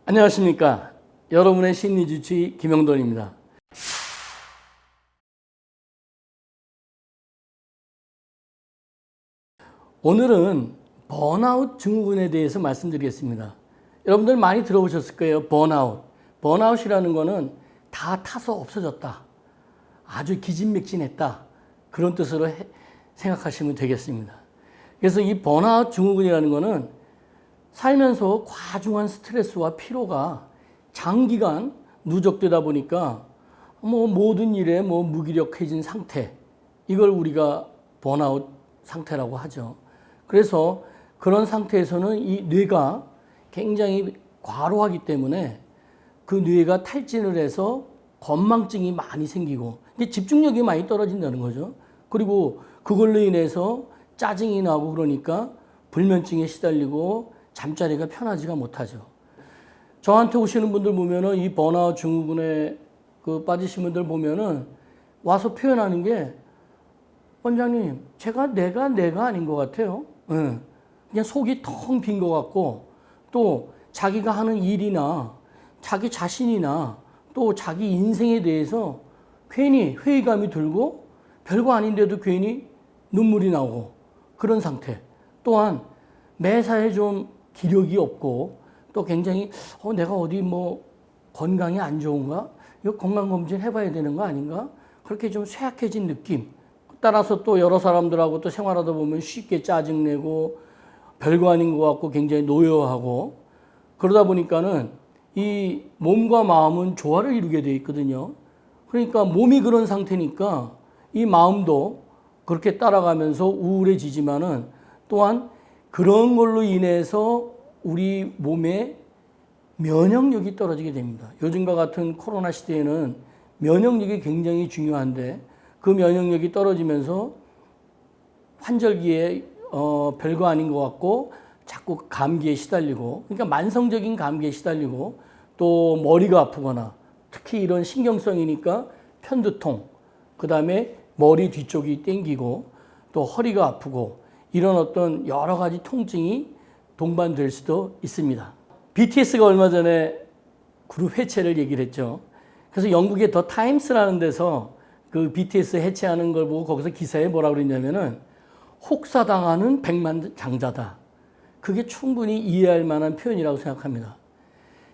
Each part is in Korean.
안녕하십니까. 여러분의 심리주치 김영돈입니다. 오늘은 번아웃 증후군에 대해서 말씀드리겠습니다. 여러분들 많이 들어보셨을 거예요. 번아웃. 번아웃이라는 거는 다 타서 없어졌다. 아주 기진맥진했다. 그런 뜻으로 생각하시면 되겠습니다. 그래서 이 번아웃 증후군이라는 거는 살면서 과중한 스트레스와 피로가 장기간 누적되다 보니까 모든 일에 무기력해진 상태, 이걸 우리가 번아웃 상태라고 하죠. 그래서 그런 상태에서는 이 뇌가 굉장히 과로하기 때문에 그 뇌가 탈진을 해서 건망증이 많이 생기고 집중력이 많이 떨어진다는 거죠. 그리고 그걸로 인해서 짜증이 나고 그러니까 불면증에 시달리고 잠자리가 편하지가 못하죠. 저한테 오시는 분들 보면은 이 번아웃 증후군에 빠지신 분들 보면은 와서 표현하는 게, 원장님, 내가 아닌 것 같아요. 그냥 속이 텅 빈 것 같고, 또 자기가 하는 일이나 자기 자신이나 또 자기 인생에 대해서 괜히 회의감이 들고 별거 아닌데도 괜히 눈물이 나오고 그런 상태. 또한 매사에 좀 기력이 없고 또 굉장히 내가 어디 건강이 안 좋은가? 이거 건강검진 해봐야 되는 거 아닌가? 그렇게 좀 쇠약해진 느낌. 따라서 또 여러 사람들하고 또 생활하다 보면 쉽게 짜증내고 별거 아닌 것 같고 굉장히 노여하고, 그러다 보니까는 이 몸과 마음은 조화를 이루게 되어 있거든요. 그러니까 몸이 그런 상태니까 이 마음도 그렇게 따라가면서 우울해지지만은 또한 그런 걸로 인해서 우리 몸의 면역력이 떨어지게 됩니다. 요즘과 같은 코로나 시대에는 면역력이 굉장히 중요한데 그 면역력이 떨어지면서 환절기에 별거 아닌 것 같고 자꾸 감기에 시달리고, 그러니까 만성적인 감기에 시달리고, 또 머리가 아프거나 특히 이런 신경성이니까 편두통, 그 다음에 머리 뒤쪽이 땡기고 또 허리가 아프고 이런 어떤 여러 가지 통증이 동반될 수도 있습니다. BTS가 얼마 전에 그룹 해체를 얘기를 했죠. 그래서 영국의 더 타임스라는 데서 그 BTS 해체하는 걸 보고 거기서 기사에 뭐라고 그랬냐면은 혹사당하는 백만장자다. 그게 충분히 이해할 만한 표현이라고 생각합니다.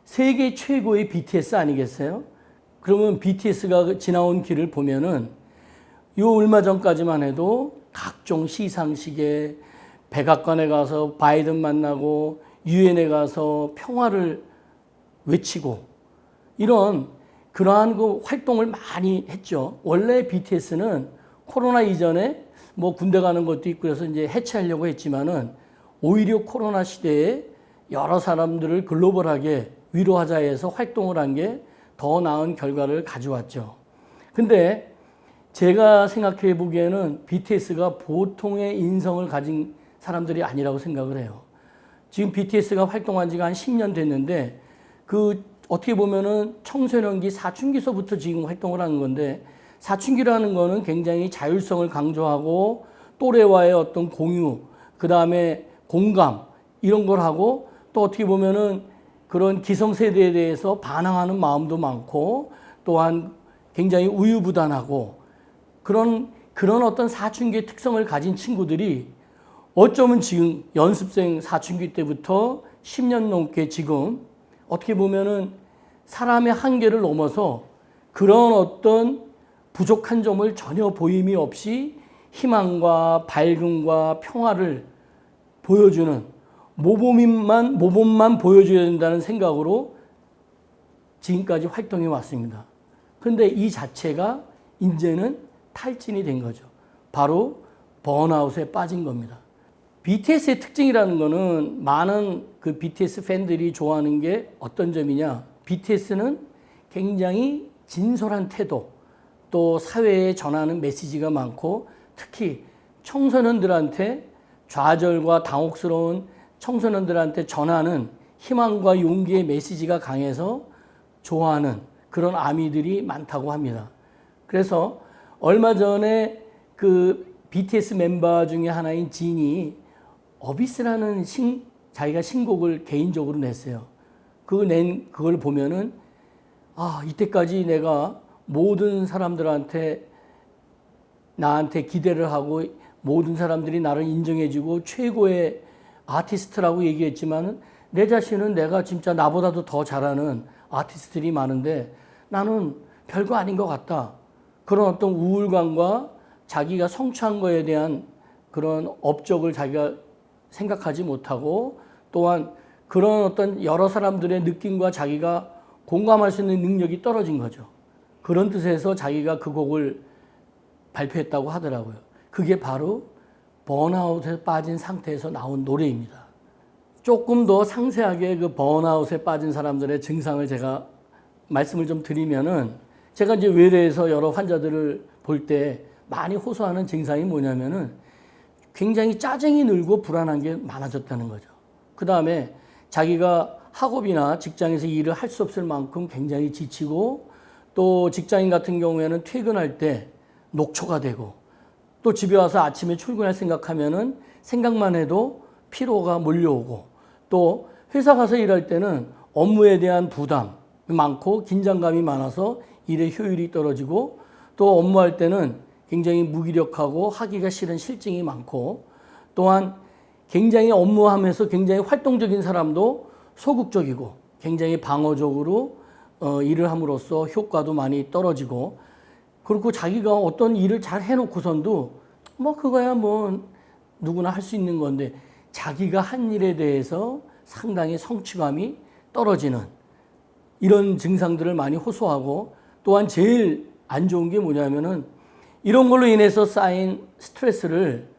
세계 최고의 BTS 아니겠어요? 그러면 BTS가 지나온 길을 보면은 요 얼마 전까지만 해도 각종 시상식에 백악관에 가서 바이든 만나고 유엔에 가서 평화를 외치고 그러한 활동을 많이 했죠. 원래 BTS는 코로나 이전에 군대 가는 것도 있고 그래서 이제 해체하려고 했지만은 오히려 코로나 시대에 여러 사람들을 글로벌하게 위로하자 해서 활동을 한 게 더 나은 결과를 가져왔죠. 근데 제가 생각해 보기에는 BTS가 보통의 인성을 가진 사람들이 아니라고 생각을 해요. 지금 BTS가 활동한 지가 한 10년 됐는데 어떻게 보면은 청소년기 사춘기서부터 지금 활동을 하는 건데, 사춘기라는 거는 굉장히 자율성을 강조하고 또래와의 어떤 공유, 그 다음에 공감, 이런 걸 하고 또 어떻게 보면은 그런 기성세대에 대해서 반항하는 마음도 많고 또한 굉장히 우유부단하고 그런 어떤 사춘기의 특성을 가진 친구들이 어쩌면 지금 연습생 사춘기 때부터 10년 넘게 지금 어떻게 보면은 사람의 한계를 넘어서 그런 어떤 부족한 점을 전혀 보임이 없이 희망과 밝음과 평화를 보여주는 모범만 보여줘야 된다는 생각으로 지금까지 활동해 왔습니다. 그런데 이 자체가 이제는 탈진이 된 거죠. 바로 번아웃에 빠진 겁니다. BTS의 특징이라는 거는 많은 그 BTS 팬들이 좋아하는 게 어떤 점이냐? BTS는 굉장히 진솔한 태도, 또 사회에 전하는 메시지가 많고 특히 청소년들한테 좌절과 당혹스러운 청소년들한테 전하는 희망과 용기의 메시지가 강해서 좋아하는 그런 아미들이 많다고 합니다. 그래서 얼마 전에 그 BTS 멤버 중에 하나인 진이 어비스라는 자기가 신곡을 개인적으로 냈어요. 그걸 보면은 이때까지 내가 모든 사람들한테 나한테 기대를 하고 모든 사람들이 나를 인정해주고 최고의 아티스트라고 얘기했지만 내 자신은 내가 진짜 나보다도 더 잘하는 아티스트들이 많은데 나는 별거 아닌 것 같다. 그런 어떤 우울감과 자기가 성취한 거에 대한 그런 업적을 자기가 생각하지 못하고 또한 그런 어떤 여러 사람들의 느낌과 자기가 공감할 수 있는 능력이 떨어진 거죠. 그런 뜻에서 자기가 그 곡을 발표했다고 하더라고요. 그게 바로 번아웃에 빠진 상태에서 나온 노래입니다. 조금 더 상세하게 그 번아웃에 빠진 사람들의 증상을 제가 말씀을 좀 드리면은 제가 이제 외래에서 여러 환자들을 볼 때 많이 호소하는 증상이 뭐냐면은 굉장히 짜증이 늘고 불안한 게 많아졌다는 거죠. 그 다음에 자기가 학업이나 직장에서 일을 할 수 없을 만큼 굉장히 지치고 또 직장인 같은 경우에는 퇴근할 때 녹초가 되고 또 집에 와서 아침에 출근할 생각하면은 생각만 해도 피로가 몰려오고 또 회사 가서 일할 때는 업무에 대한 부담이 많고 긴장감이 많아서 일의 효율이 떨어지고 또 업무할 때는 굉장히 무기력하고 하기가 싫은 실증이 많고 또한 굉장히 업무하면서 굉장히 활동적인 사람도 소극적이고 굉장히 방어적으로 일을 함으로써 효과도 많이 떨어지고 그리고 자기가 어떤 일을 잘 해놓고선도 그거야 누구나 할 수 있는 건데 자기가 한 일에 대해서 상당히 성취감이 떨어지는 이런 증상들을 많이 호소하고 또한 제일 안 좋은 게 뭐냐면은 이런 걸로 인해서 쌓인 스트레스를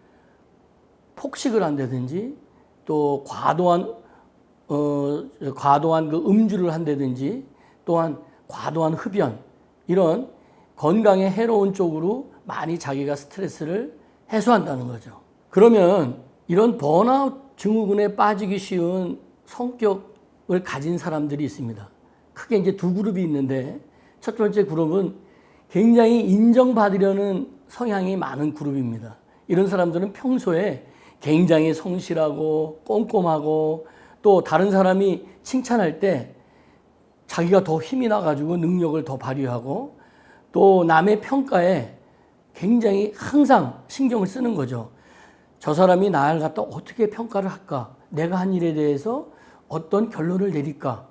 폭식을 한다든지 또 과도한 그 음주를 한다든지 또한 과도한 흡연 이런 건강에 해로운 쪽으로 많이 자기가 스트레스를 해소한다는 거죠. 그러면 이런 번아웃 증후군에 빠지기 쉬운 성격을 가진 사람들이 있습니다. 크게 이제 두 그룹이 있는데 첫 번째 그룹은 굉장히 인정받으려는 성향이 많은 그룹입니다. 이런 사람들은 평소에 굉장히 성실하고 꼼꼼하고 또 다른 사람이 칭찬할 때 자기가 더 힘이 나가지고 능력을 더 발휘하고 또 남의 평가에 굉장히 항상 신경을 쓰는 거죠. 저 사람이 나를 갖다 어떻게 평가를 할까? 내가 한 일에 대해서 어떤 결론을 내릴까?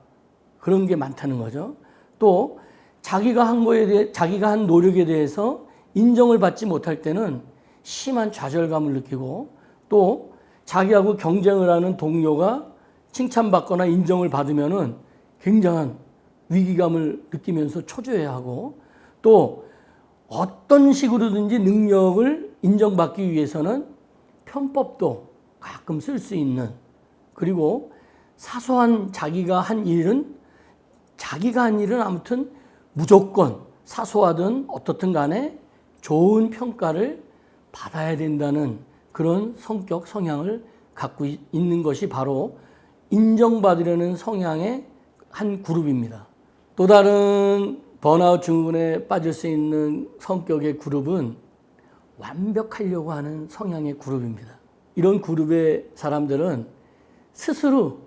그런 게 많다는 거죠. 또 자기가 한 거에 대해 자기가 한 노력에 대해서 인정을 받지 못할 때는 심한 좌절감을 느끼고 또 자기하고 경쟁을 하는 동료가 칭찬받거나 인정을 받으면은 굉장한 위기감을 느끼면서 초조해하고 또 어떤 식으로든지 능력을 인정받기 위해서는 편법도 가끔 쓸 수 있는 그리고 사소한 자기가 한 일은 아무튼 무조건 사소하든 어떻든 간에 좋은 평가를 받아야 된다는 그런 성격, 성향을 갖고 있는 것이 바로 인정받으려는 성향의 한 그룹입니다. 또 다른 번아웃 증후군에 빠질 수 있는 성격의 그룹은 완벽하려고 하는 성향의 그룹입니다. 이런 그룹의 사람들은 스스로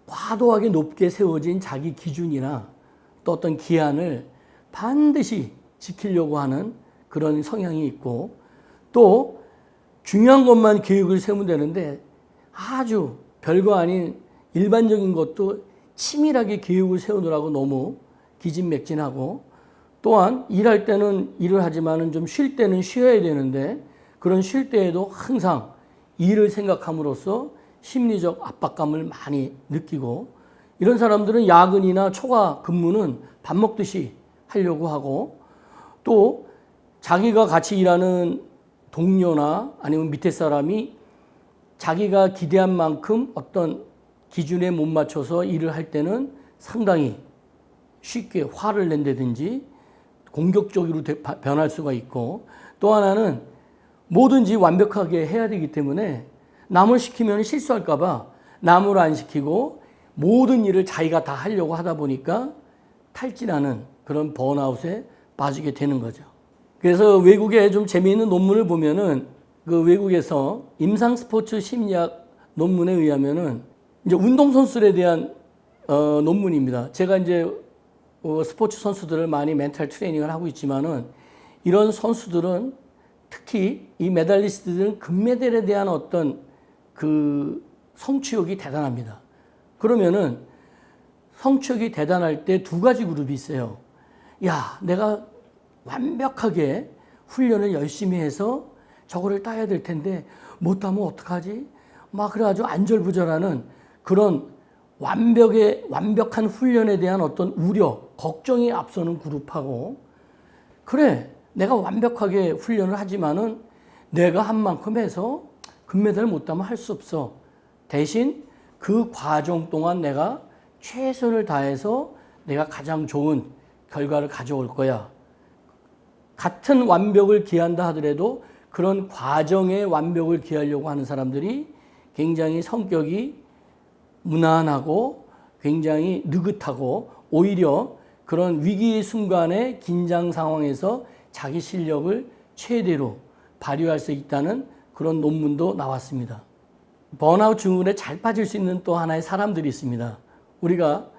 과도하게 높게 세워진 자기 기준이나 또 어떤 기한을 반드시 지키려고 하는 그런 성향이 있고 또 중요한 것만 계획을 세우면 되는데 아주 별거 아닌 일반적인 것도 치밀하게 계획을 세우느라고 너무 기진맥진하고 또한 일할 때는 일을 하지만은 좀 쉴 때는 쉬어야 되는데 그런 쉴 때에도 항상 일을 생각함으로써 심리적 압박감을 많이 느끼고 이런 사람들은 야근이나 초과 근무는 밥 먹듯이 하려고 하고 또 자기가 같이 일하는 동료나 아니면 밑에 사람이 자기가 기대한 만큼 어떤 기준에 못 맞춰서 일을 할 때는 상당히 쉽게 화를 낸다든지 공격적으로 변할 수가 있고 또 하나는 뭐든지 완벽하게 해야 되기 때문에 남을 시키면 실수할까 봐 남을 안 시키고 모든 일을 자기가 다 하려고 하다 보니까 탈진하는 그런 번아웃에 빠지게 되는 거죠. 그래서 외국에 좀 재미있는 논문을 보면은 그 외국에서 임상 스포츠 심리학 논문에 의하면은 이제 운동선수들에 대한 논문입니다. 제가 이제 스포츠 선수들을 많이 멘탈 트레이닝을 하고 있지만은 이런 선수들은 특히 이 메달리스트들은 금메달에 대한 어떤 그 성취욕이 대단합니다. 그러면은 성취욕이 대단할 때 두 가지 그룹이 있어요. 야, 내가 완벽하게 훈련을 열심히 해서 저거를 따야 될 텐데 못 따면 어떡하지? 막 그래가지고 안절부절하는 그런 완벽한 훈련에 대한 어떤 우려, 걱정이 앞서는 그룹하고, 그래, 내가 완벽하게 훈련을 하지만은 내가 한 만큼 해서 금메달 못 따면 할 수 없어. 대신 그 과정 동안 내가 최선을 다해서 내가 가장 좋은 결과를 가져올 거야. 같은 완벽을 기한다 하더라도 그런 과정의 완벽을 기하려고 하는 사람들이 굉장히 성격이 무난하고 굉장히 느긋하고, 오히려 그런 위기의 순간에 긴장 상황에서 자기 실력을 최대로 발휘할 수 있다는 그런 논문도 나왔습니다. 번아웃 증후군에 잘 빠질 수 있는 또 하나의 사람들이 있습니다. 우리가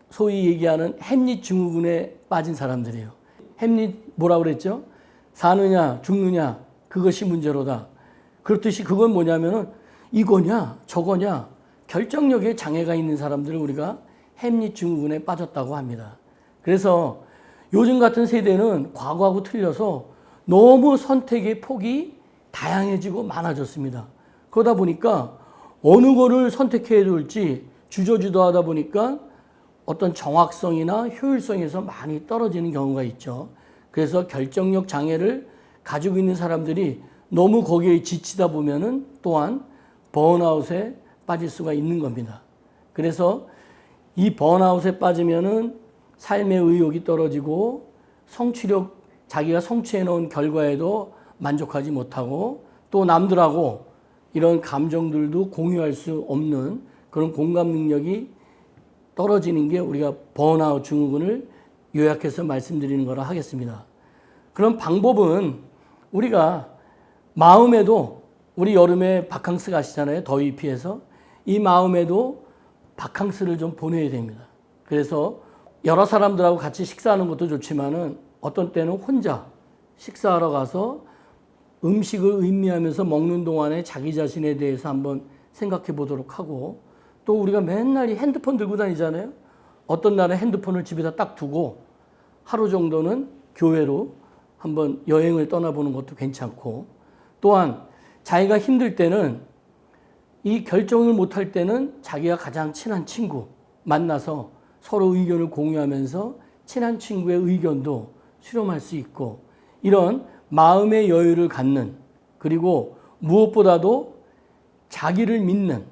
소위 얘기하는 햄릿 증후군에 빠진 사람들이에요. 햄릿 뭐라고 그랬죠? 사느냐 죽느냐 그것이 문제로다. 그렇듯이 그건 뭐냐면은 이거냐 저거냐 결정력에 장애가 있는 사람들을 우리가 햄릿 증후군에 빠졌다고 합니다. 그래서 요즘 같은 세대는 과거하고 틀려서 너무 선택의 폭이 다양해지고 많아졌습니다. 그러다 보니까 어느 거를 선택해야 될지 주저주저하다 보니까 어떤 정확성이나 효율성에서 많이 떨어지는 경우가 있죠. 그래서 결정력 장애를 가지고 있는 사람들이 너무 거기에 지치다 보면은 또한 번아웃에 빠질 수가 있는 겁니다. 그래서 이 번아웃에 빠지면은 삶의 의욕이 떨어지고 성취력, 자기가 성취해 놓은 결과에도 만족하지 못하고 또 남들하고 이런 감정들도 공유할 수 없는 그런 공감 능력이 떨어지는 게 우리가 번아웃 증후군을 요약해서 말씀드리는 거라 하겠습니다. 그런 방법은 우리가 마음에도, 우리 여름에 바캉스 가시잖아요. 더위 피해서. 이 마음에도 바캉스를 좀 보내야 됩니다. 그래서 여러 사람들하고 같이 식사하는 것도 좋지만은 어떤 때는 혼자 식사하러 가서 음식을 음미하면서 먹는 동안에 자기 자신에 대해서 한번 생각해 보도록 하고, 또 우리가 맨날 이 핸드폰 들고 다니잖아요. 어떤 날은 핸드폰을 집에다 딱 두고 하루 정도는 교회로 한번 여행을 떠나보는 것도 괜찮고, 또한 자기가 힘들 때는 이 결정을 못할 때는 자기가 가장 친한 친구 만나서 서로 의견을 공유하면서 친한 친구의 의견도 수렴할 수 있고, 이런 마음의 여유를 갖는, 그리고 무엇보다도 자기를 믿는,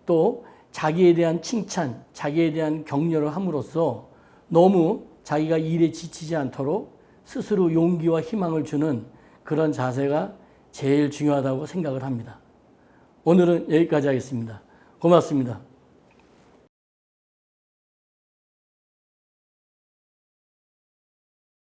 또 자기에 대한 칭찬, 자기에 대한 격려를 함으로써 너무 자기가 일에 지치지 않도록 스스로 용기와 희망을 주는 그런 자세가 제일 중요하다고 생각을 합니다. 오늘은 여기까지 하겠습니다. 고맙습니다.